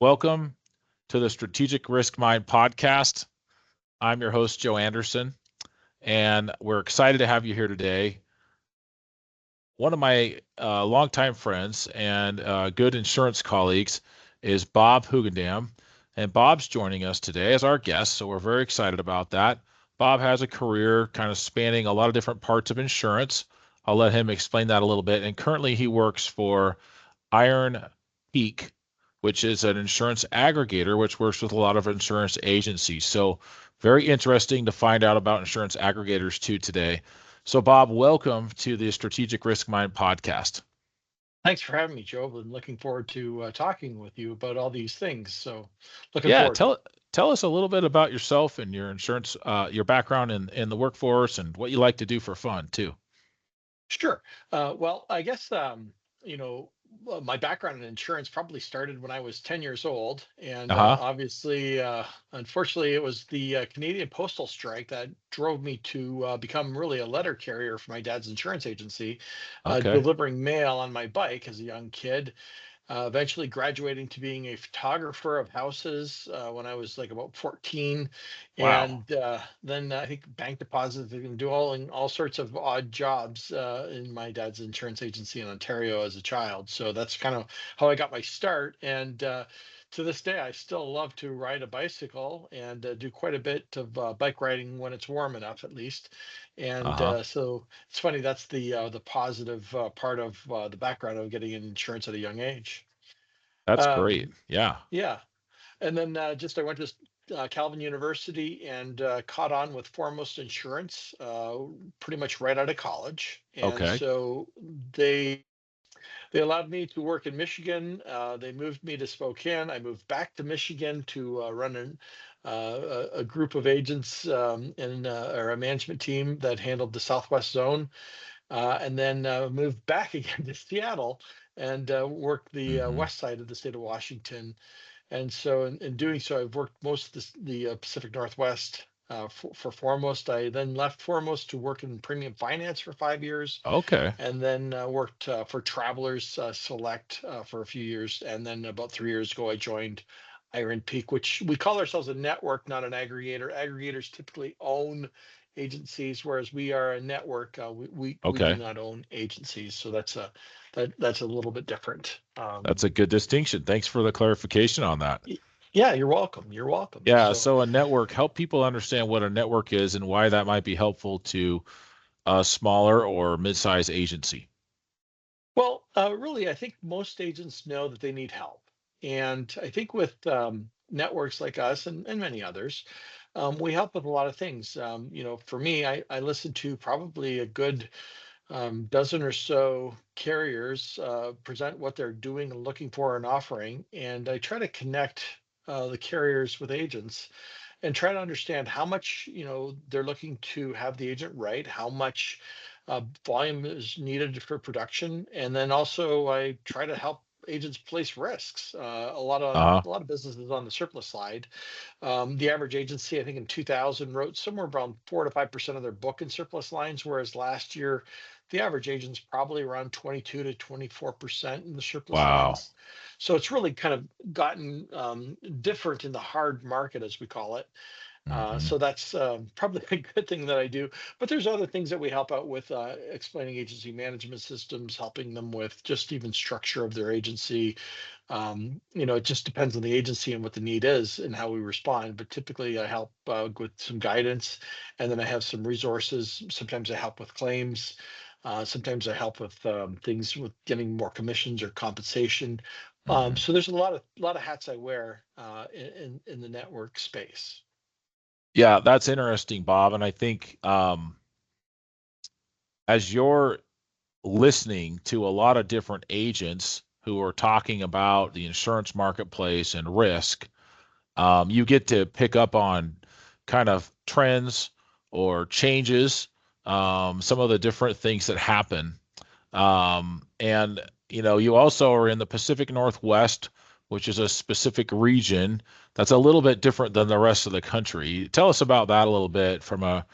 Welcome to the Strategic Risk Mind podcast. I'm your host, Joe Anderson, and we're excited to have you here today. One of my longtime friends and good insurance colleagues is Bob Hoogendam, and Bob's joining us today as our guest, so we're very excited about that. Bob has a career kind of spanning a lot of different parts of insurance. I'll let him explain that a little bit, and currently he works for Iron Peak, which is an insurance aggregator, which works with a lot of insurance agencies. So very interesting to find out about insurance aggregators too today. So Bob, welcome to the Strategic Risk Mind podcast. Thanks for having me, Joe. I'm looking forward to talking with you about all these things. So, looking Yeah, forward to it. tell us a little bit about yourself and your insurance, your background in the workforce and what you like to do for fun too. Sure. Well, I guess you know my background in insurance probably started when I was 10 years old, and Uh-huh. obviously, unfortunately, it was the Canadian postal strike that drove me to become really a letter carrier for my dad's insurance agency, Okay. delivering mail on my bike as a young kid. Eventually graduating to being a photographer of houses when I was like about 14. Wow. And then I think bank deposits and doing all sorts of odd jobs in my dad's insurance agency in Ontario as a child. So that's kind of how I got my start. And to this day, I still love to ride a bicycle and do quite a bit of bike riding when it's warm enough, at least. And Uh-huh. so it's funny. That's the positive part of the background of getting in insurance at a young age. That's great. Um, Yeah. yeah, and then just I went to Calvin University and caught on with Foremost Insurance pretty much right out of college, and Okay. so they they allowed me to work in Michigan. They moved me to Spokane. I moved back to Michigan to run a group of agents or a management team that handled the Southwest Zone, and then moved back again to Seattle and worked the Mm-hmm. west side of the state of Washington. And so, in doing so, I've worked most of the Pacific Northwest for Foremost. I then left Foremost to work in premium finance for 5 years, Okay. and then worked for Travelers Select for a few years. And then about 3 years ago, I joined Iron Peak, which we call ourselves a network, not an aggregator. Aggregators typically own agencies, whereas we are a network. We do Okay. not own agencies, so that's a little bit different. That's a good distinction. Thanks for the clarification on that. Y- yeah, you're welcome. You're welcome. Yeah, So, so a network, help people understand what a network is and why that might be helpful to a smaller or mid-sized agency. well, really, I think most agents know that they need help. And I think with networks like us and many others, we help with a lot of things. For me, I listen to probably a good dozen or so carriers present what they're doing and looking for and offering. And I try to connect the carriers with agents and try to understand how much they're looking to have the agent write, how much volume is needed for production, and then also I try to help agents place risks. A lot of Uh-huh. a lot of businesses on the surplus side. The average agency, I think in 2000, wrote somewhere around 4 to 5% of their book in surplus lines, whereas last year the average agent's probably around 22 to 24% in the surplus Wow. lines. So it's really kind of gotten different in the hard market, as we call it. Hmm. So that's probably a good thing that I do. But there's other things that we help out with, explaining agency management systems, helping them with just even structure of their agency. It just depends on the agency and what the need is and how we respond. But typically, I help with some guidance, and then I have some resources. Sometimes I help with claims. Sometimes I help with things with getting more commissions or compensation. Hmm. So there's a lot of hats I wear in the network space. Yeah, that's interesting, Bob. And I think as you're listening to a lot of different agents who are talking about the insurance marketplace and risk, you get to pick up on kind of trends or changes, some of the different things that happen. And you also are in the Pacific Northwest, which is a specific region that's a little bit different than the rest of the country. Tell us about that a little bit from a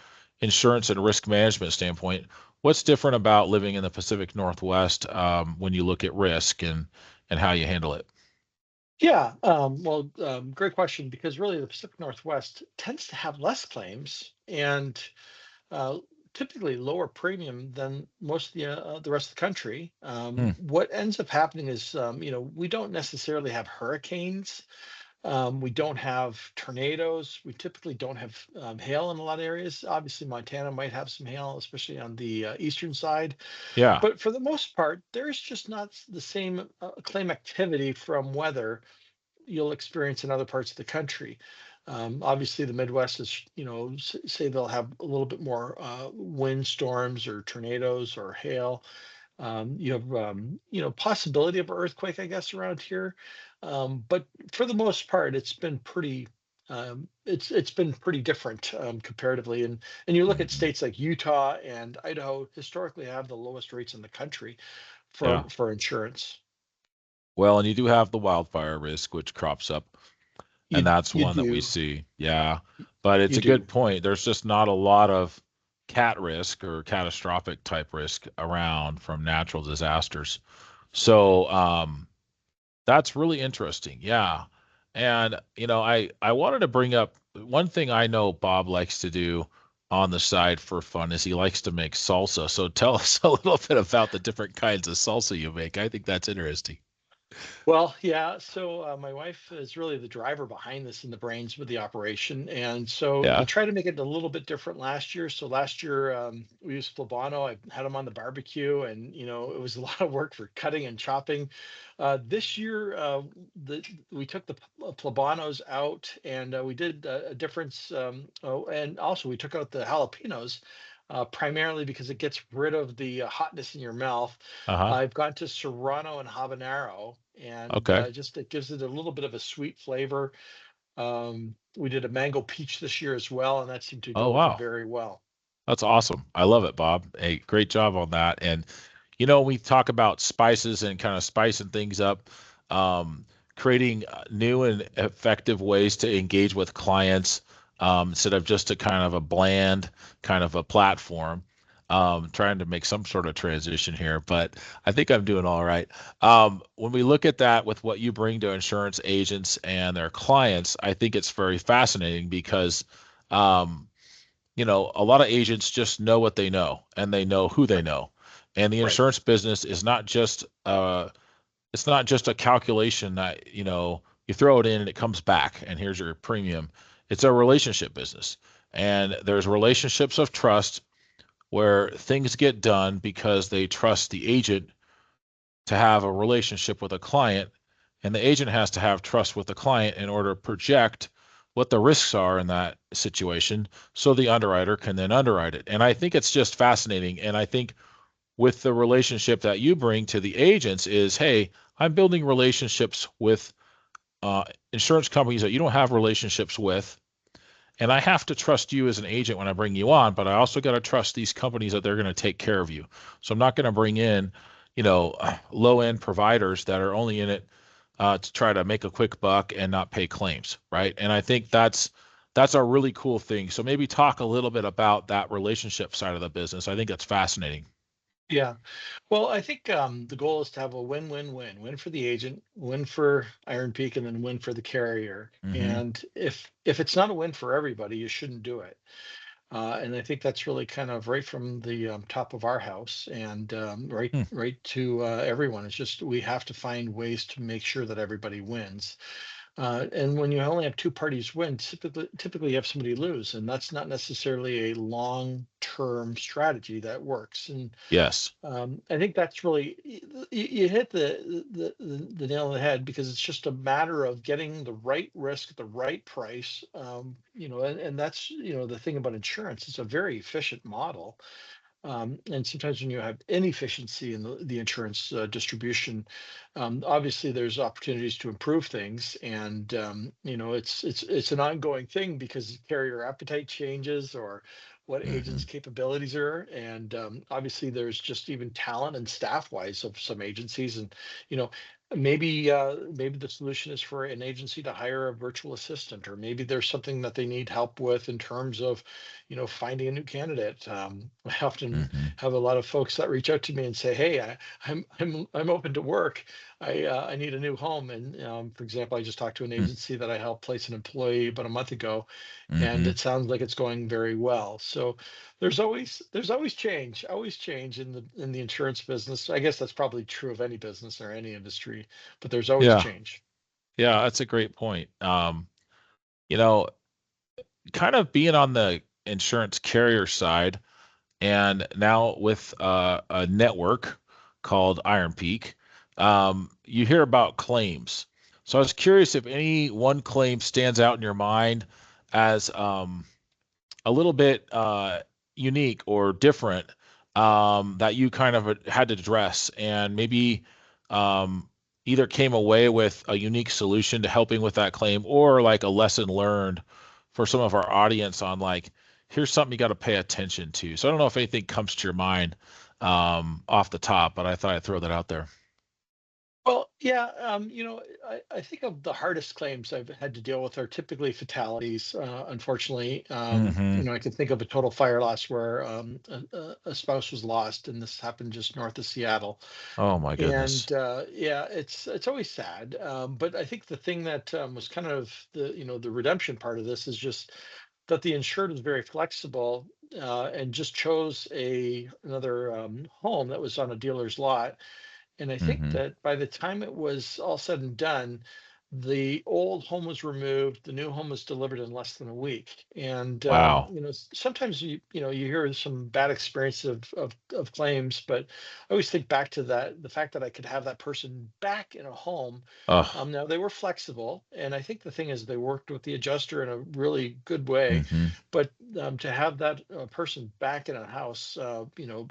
insurance and risk management standpoint. What's different about living in the Pacific Northwest when you look at risk and how you handle it? Yeah, well, great question, because really the Pacific Northwest tends to have less claims and uh, typically lower premium than most of the rest of the country. Hmm. What ends up happening is, we don't necessarily have hurricanes. We don't have tornadoes. We typically don't have hail in a lot of areas. Obviously, Montana might have some hail, especially on the eastern side. Yeah. But for the most part, there's just not the same claim activity from weather you'll experience in other parts of the country. Obviously, the Midwest is, say they'll have a little bit more wind storms or tornadoes or hail. You have, possibility of earthquake, I guess, around here. But for the most part, it's been pretty different comparatively. And you look at Mhm. states like Utah and Idaho, historically have the lowest rates in the country Yeah. for insurance. Well, and you do have the wildfire risk, which crops up, and that's You one that we do, see. Yeah. But it's you a good do. point. There's just not a lot of cat risk or catastrophic type risk around from natural disasters. So, that's really interesting. Yeah. And I wanted to bring up one thing I know Bob likes to do on the side for fun is he likes to make salsa. So tell us a little bit about the different kinds of salsa you make. I think that's interesting. Well, yeah. So my wife is really the driver behind this and the brains with the operation, and so we Yeah. tried to make it a little bit different last year. So last year we used Flabbano. I had them on the barbecue, and it was a lot of work for cutting and chopping. This year, we took the Flabanos out, and we did a difference. Oh, and also we took out the jalapenos. Primarily because it gets rid of the hotness in your mouth. Uh-huh. I've gone to Serrano and Habanero, and Okay. just it gives it a little bit of a sweet flavor. We did a mango peach this year as well, and that seemed to Oh, go over wow. very well. That's awesome. I love it, Bob. Hey, great job on that. And we talk about spices and kind of spicing things up, um, creating new and effective ways to engage with clients instead of just a kind of a bland kind of a platform. Trying to make some sort of transition here, but I think I'm doing all right. When we look at that with what you bring to insurance agents and their clients, I think it's very fascinating because um, a lot of agents just know what they know and they know who they know. And the Right. insurance business is not just it's not just a calculation that, you throw it in and it comes back and here's your premium. It's a relationship business. And there's relationships of trust where things get done because they trust the agent to have a relationship with a client, and the agent has to have trust with the client in order to project what the risks are in that situation so the underwriter can then underwrite it. And I think it's just fascinating. And I think with the relationship that you bring to the agents is, hey, I'm building relationships with uh, insurance companies that you don't have relationships with. And I have to trust you as an agent when I bring you on, but I also got to trust these companies that they're going to take care of you. So I'm not going to bring in, low end providers that are only in it to try to make a quick buck and not pay claims, right? And I think that's a really cool thing. So maybe talk a little bit about that relationship side of the business. I think that's fascinating. Yeah. Well, I think the goal is to have a win-win-win, win for the agent, win for Iron Peak, and then win for the carrier. Hmm. And if it's not a win for everybody, you shouldn't do it. And I think that's really kind of right from the top of our house and Hmm. right to everyone. It's just we have to find ways to make sure that everybody wins. And when you only have two parties win, typically you have somebody lose, and that's not necessarily a long-term strategy that works. And Yes. I think that's really you hit the nail on the head, because it's just a matter of getting the right risk at the right price. And that's the thing about insurance. It's a very efficient model, and sometimes when you have inefficiency in the insurance distribution, obviously there's opportunities to improve things, and it's an ongoing thing because carrier appetite changes or what agents' Hmm. capabilities are, and obviously there's just even talent and staff wise of some agencies, and you know. maybe the solution is for an agency to hire a virtual assistant, or maybe there's something that they need help with in terms of, finding a new candidate. I often Hmm. have a lot of folks that reach out to me and say, "Hey, I'm open to work. I need a new home." And for example, I just talked to an agency that I helped place an employee about a month ago, and Hmm. it sounds like it's going very well. So there's always change in the insurance business. I guess that's probably true of any business or any industry, but there's always Yeah. change. Yeah. That's a great point. You know, kind of being on the insurance carrier side, and now with a network called Iron Peak, you hear about claims. So I was curious if any one claim stands out in your mind as a little bit unique or different, that you kind of had to address, and maybe um, either came away with a unique solution to helping with that claim, or like a lesson learned for some of our audience on, like, here's something you got to pay attention to. So I don't know if anything comes to your mind off the top, but I thought I'd throw that out there. Well, yeah, I think of the hardest claims I've had to deal with are typically fatalities. Unfortunately, Hmm. I can think of a total fire loss where a spouse was lost, and this happened just north of Seattle. Oh my goodness. And yeah, it's always sad. But I think the thing that was kind of the redemption part of this is just that the insured was very flexible, and just chose another home that was on a dealer's lot. And I think Hmm. that by the time it was all said and done, the old home was removed, the new home was delivered in less than a week. And Wow. sometimes you hear some bad experiences of claims, but I always think back to that, the fact that I could have that person back in a home. Oh. Now they were flexible, and I think the thing is they worked with the adjuster in a really good way. Hmm. But to have that person back in a house,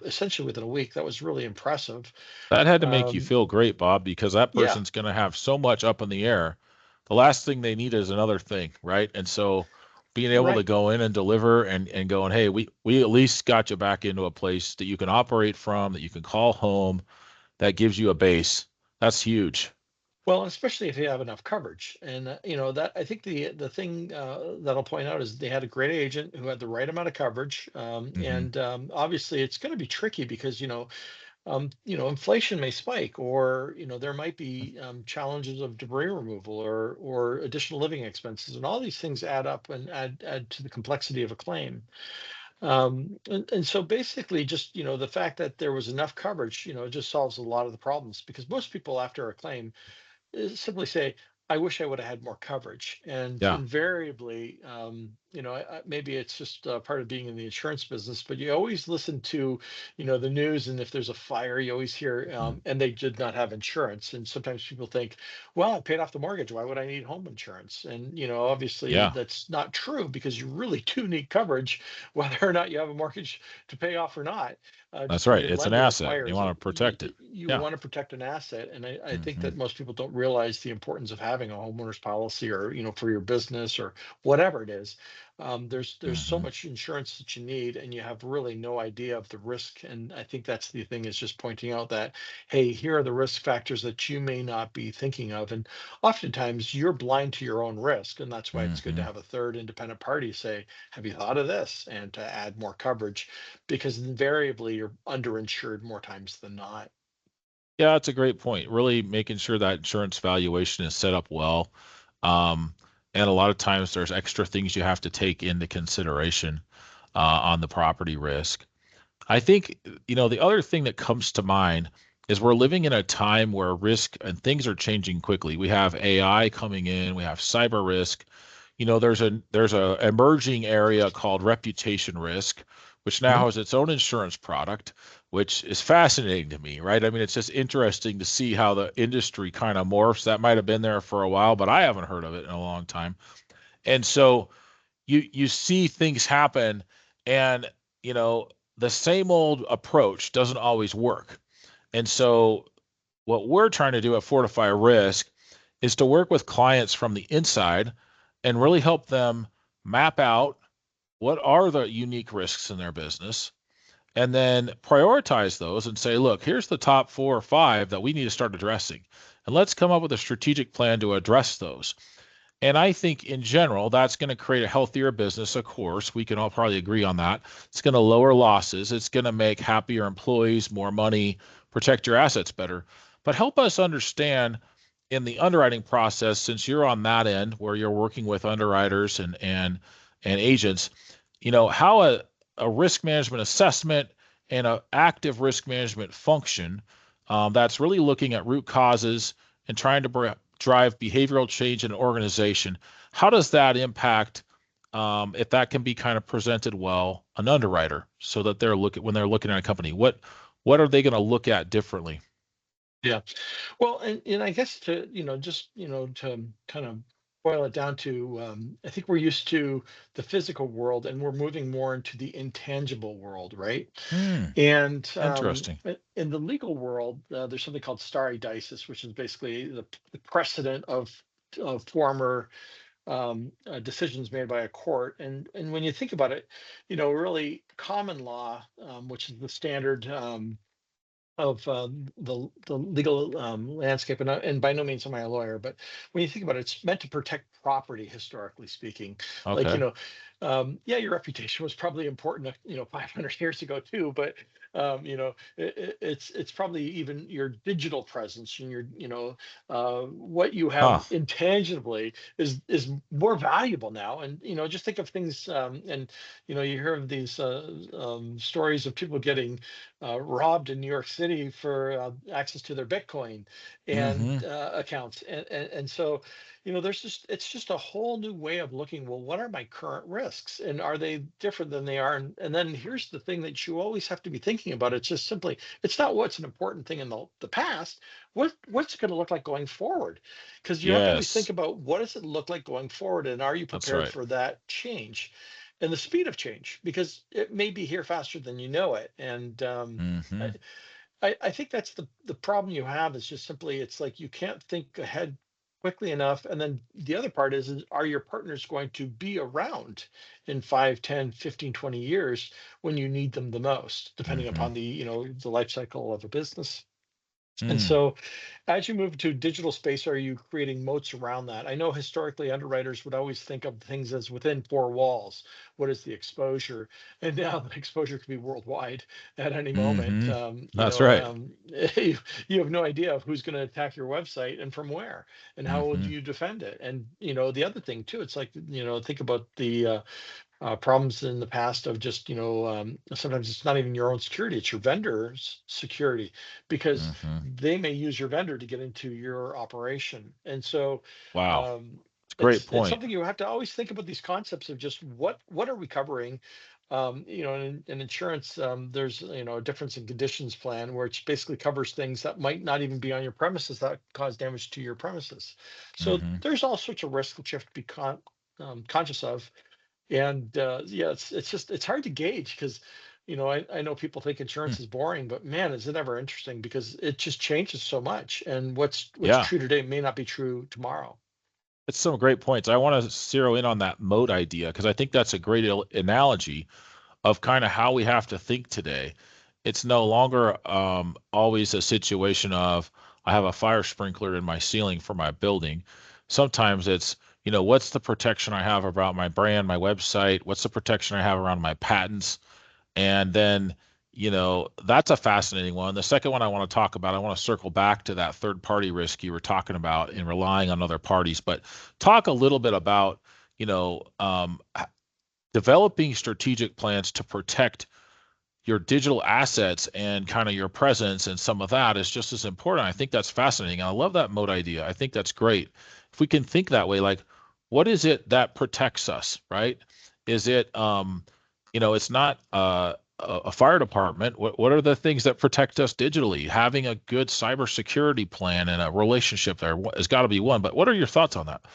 essentially within a week, that was really impressive. That had to make you Um, feel great, Bob, because that yeah, person's going to have so much up in the air. The last thing they need is another thing, right? And so being able to right. go in and deliver, and going, hey, we at least got you back into a place that you can operate from, that you can call home, that gives you a base. That's huge. Well, especially if you have enough coverage, and that I think the thing that I'll point out is they had a great agent who had the right amount of coverage, Hmm. and obviously it's going to be tricky because inflation may spike, or there might be challenges of debris removal or additional living expenses, and all these things add up and add to the complexity of a claim. And so basically, just the fact that there was enough coverage, it just solves a lot of the problems, because most people after a claim simply say, I wish I would have had more coverage. And Yeah. invariably, maybe it's just part of being in the insurance business, but you always listen to, the news. And if there's a fire, you always hear, Mhm. and they did not have insurance. And sometimes people think, well, I paid off the mortgage. Why would I need home insurance? And, obviously Yeah, that's not true, because you really do need coverage, whether or not you have a mortgage to pay off or not. that's Just to right. be a It's an lender of asset. You fires, want to protect it. you Yeah. want to protect an asset. And I think Hmm. that most people don't realize the importance of having a homeowner's policy, or for your business or whatever it is. There's so Hmm. much insurance that you need, and you have really no idea of the risk. And I think that's the thing, is just pointing out that, hey, here are the risk factors that you may not be thinking of. And oftentimes you're blind to your own risk, and that's why it's good to Hmm. have a third independent party say, have you thought of this, and to add more coverage, because invariably you're underinsured more times than not. Yeah, that's a great point. Really making sure that insurance valuation is set up well. Um, and a lot of times there's extra things you have to take into consideration on the property risk. I think, the other thing that comes to mind is we're living in a time where risk and things are changing quickly. We have AI coming in, we have cyber risk. There's a emerging area called reputation risk, which now Mhm. has its own insurance product, which is fascinating to me, right? I mean, it's just interesting to see how the industry kind of morphs. That might have been there for a while, but I haven't heard of it in a long time. And so you see things happen, and you know the same old approach doesn't always work. And so what we're trying to do at Fortify Risk is to work with clients from the inside and really help them map out what are the unique risks in their business, and then prioritize those and say, look, here's the top 4 or 5 that we need to start addressing. And let's come up with a strategic plan to address those. And I think in general, that's going to create a healthier business. Of course, we can all probably agree on that. It's going to lower losses. It's going to make happier employees, more money, protect your assets better. But help us understand in the underwriting process, since you're on that end where you're working with underwriters and agents, how a risk management assessment and an active risk management function that's really looking at root causes and trying to drive behavioral change in an organization. How does that impact, if that can be kind of presented well, an underwriter so that when they're looking at a company? What are they going to look at differently? Yeah. Well, and I guess to, just, to kind of boil it down to, I think we're used to the physical world and we're moving more into the intangible world, right? Hmm, And interesting. in the legal world, there's something called stare decisis, which is basically the precedent of former decisions made by a court. And when you think about it, really common law, which is the standard. Of the legal landscape, and by no means am I a lawyer, but when you think about it, it's meant to protect property, historically speaking. Like, Okay. yeah, your reputation was probably important, 500 years ago too, but it's probably even your digital presence and your, what you have Huh. intangibly is more valuable now. And just think of things, and you hear of these stories of people getting robbed in New York City for access to their Bitcoin and Mm-hmm. accounts, and so there's just it's just a whole new way of looking. Well, what are my current risks, and are they different than they are? And then here's the thing that you always have to be thinking about. It's just simply it's not what's an important thing in the past. What's it going to look like going forward? Because you have to always think Yes, about what does it look like going forward, and are you that's prepared right. for that change? And the speed of change, because it may be here faster than you know it. And Mm-hmm. I, I think that's the problem you have is just simply it's like you can't think ahead quickly enough. And then the other part is are your partners going to be around in 5, 10, 15, 20 years when you need them the most, depending Mm-hmm. upon the life cycle of a business. And Mm. so as you move to digital space, are you creating moats around that? I know historically underwriters would always think of things as within 4 walls. What is the exposure? And now the exposure could be worldwide at any moment. Mm-hmm. That's right. You have no idea of who's going to attack your website and from where, and how would Mm-hmm. you defend it? And the other thing too, it's like think about the problems in the past of just sometimes it's not even your own security, it's your vendor's security, because Mm-hmm. they may use your vendor to get into your operation. And so Wow. um, It's a great it's point. something you have to always think about, these concepts of just what are we covering. In insurance, there's a difference in conditions plan, which basically covers things that might not even be on your premises that cause damage to your premises. So Mm-hmm. there's all sorts of risks that you have to be conscious of. And yeah, it's just it's hard to gauge because I know people think Hmm. insurance is boring, but man, is it ever interesting, because it just changes so much, and what's Yeah. true today may not be true tomorrow. It's some great points. I want to zero in on that moat idea because I think that's a great analogy of kind of how we have to think today. It's no longer always a situation of I have a fire sprinkler in my ceiling for my building. Sometimes it's, what's the protection I have about my brand, my website? What's the protection I have around my patents? And then, that's a fascinating one. The second one I want to talk about, I want to circle back to that third party risk you were talking about in relying on other parties, but talk a little bit about, you know, um, developing strategic plans to protect your digital assets and kind of your presence, and some of that is just as important. I think that's fascinating. And I love that mode idea. I think that's great. If we can think that way, like what is it that protects us, right? Is it it's not a fire department. What are the things that protect us digitally? Having a good cybersecurity plan and a relationship there has got to be one. But what are your thoughts on that?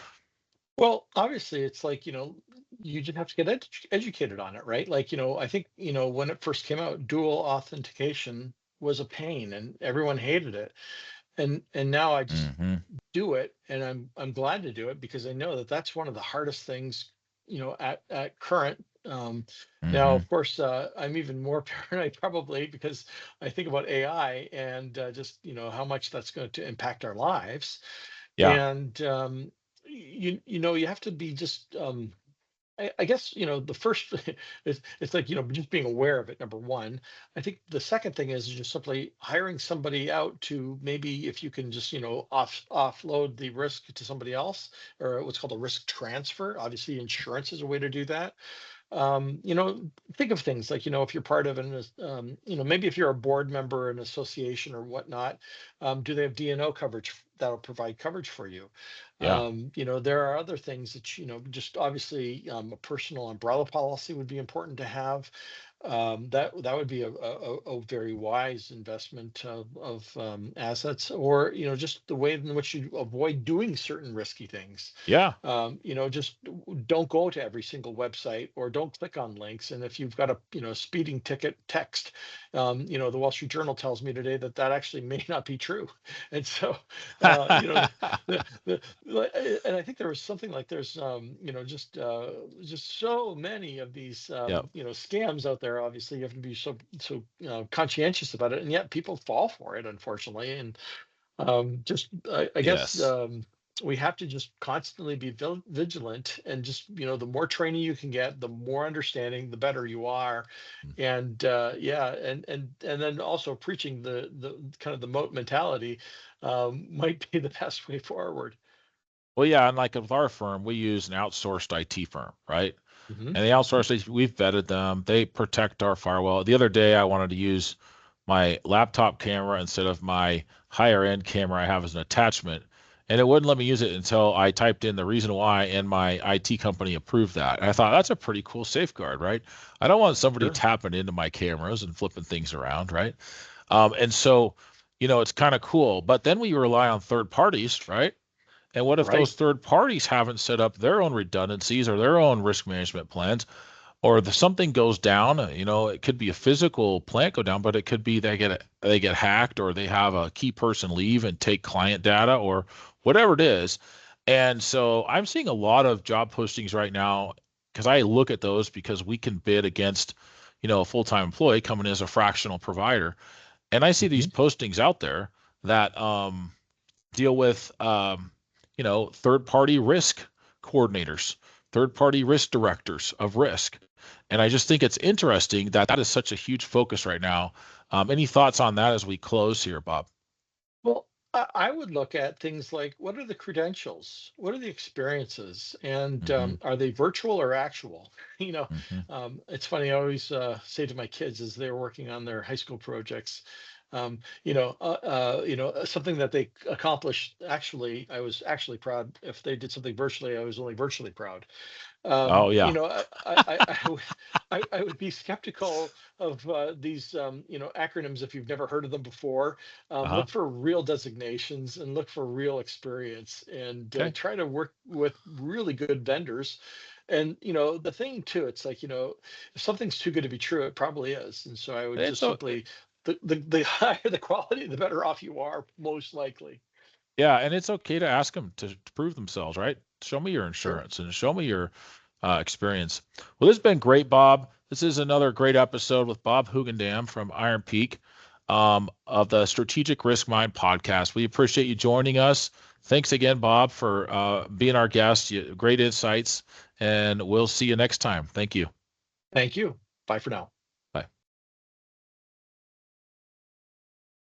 Well, obviously, it's like, you just have to get educated on it, right? Like, I think, when it first came out, dual authentication was a pain and everyone hated it. And now I just Hmm. do it, and I'm glad to do it, because I know that that's one of the hardest things, at current Now, Hmm. of course, I'm even more paranoid probably because I think about AI and just how much that's going to impact our lives. Yeah. And you have to be just I guess the first it's like just being aware of it. Number one, I think the second thing is just simply hiring somebody out to maybe if you can just offload the risk to somebody else or what's called a risk transfer. Obviously, insurance is a way to do that. Think of things like, if you're part of maybe if you're a board member, an association or whatnot, do they have D&O coverage that'll provide coverage for you? Yeah. There are other things that, just obviously a personal umbrella policy would be important to have. That would be a very wise investment of assets, or just the way in which you avoid doing certain risky things. Yeah. Just don't go to every single website or don't click on links. And if you've got a speeding ticket text, the Wall Street Journal tells me today that that actually may not be true. And so and I think there was something like there's just so many of these Yep. scams out there. Obviously, you have to be so conscientious about it, and yet people fall for it, unfortunately. And just I guess Yes. we have to just constantly be vigilant, and just the more training you can get, the more understanding, the better you are. And yeah, and then also preaching the kind of the moat mentality might be the best way forward. Well, yeah, and like with our firm, we use an outsourced IT firm, right? Hmm. And the outsourced, we've vetted them. They protect our firewall. The other day, I wanted to use my laptop camera instead of my higher end camera I have as an attachment, and it wouldn't let me use it until I typed in the reason why, and my IT company approved that. And I thought that's a pretty cool safeguard, right? I don't want somebody Sure. tapping into my cameras and flipping things around, right? And so, it's kind of cool. But then we rely on third parties, right? And what if those Right. third parties haven't set up their own redundancies or their own risk management plans, or something goes down? It could be a physical plant go down, but it could be they get hacked, or they have a key person leave and take client data, or whatever it is. And so I'm seeing a lot of job postings right now because I look at those because we can bid against, a full-time employee coming in as a fractional provider. And I see these Hmm. postings out there that deal with third party risk coordinators, third party risk directors of risk. And I just think it's interesting that that is such a huge focus right now. Any thoughts on that as we close here, Bob? Well, I would look at things like what are the credentials, what are the experiences, and Hmm. are they virtual or actual? Hmm. It's funny. I always say to my kids as they're working on their high school projects, something that they accomplished. Actually, I was actually proud. If they did something virtually, I was only virtually proud. Oh yeah. I would be skeptical of these, acronyms if you've never heard of them before. Uh-huh. Look for real designations and look for real experience, and Okay. try to work with really good vendors. And the thing too, it's like if something's too good to be true, it probably is. And so I would It's just simply the higher the quality, the better off you are, most likely. Yeah, and it's okay to ask them to prove themselves, right? Show me your Sure. insurance and show me your experience. Well, this has been great, Bob. This is another great episode with Bob Hoogendam from Iron Peak, of the Strategic Risk Mind podcast. We appreciate you joining us. Thanks again, Bob, for being our guest. Great insights, and we'll see you next time. Thank you. Thank you. Bye for now.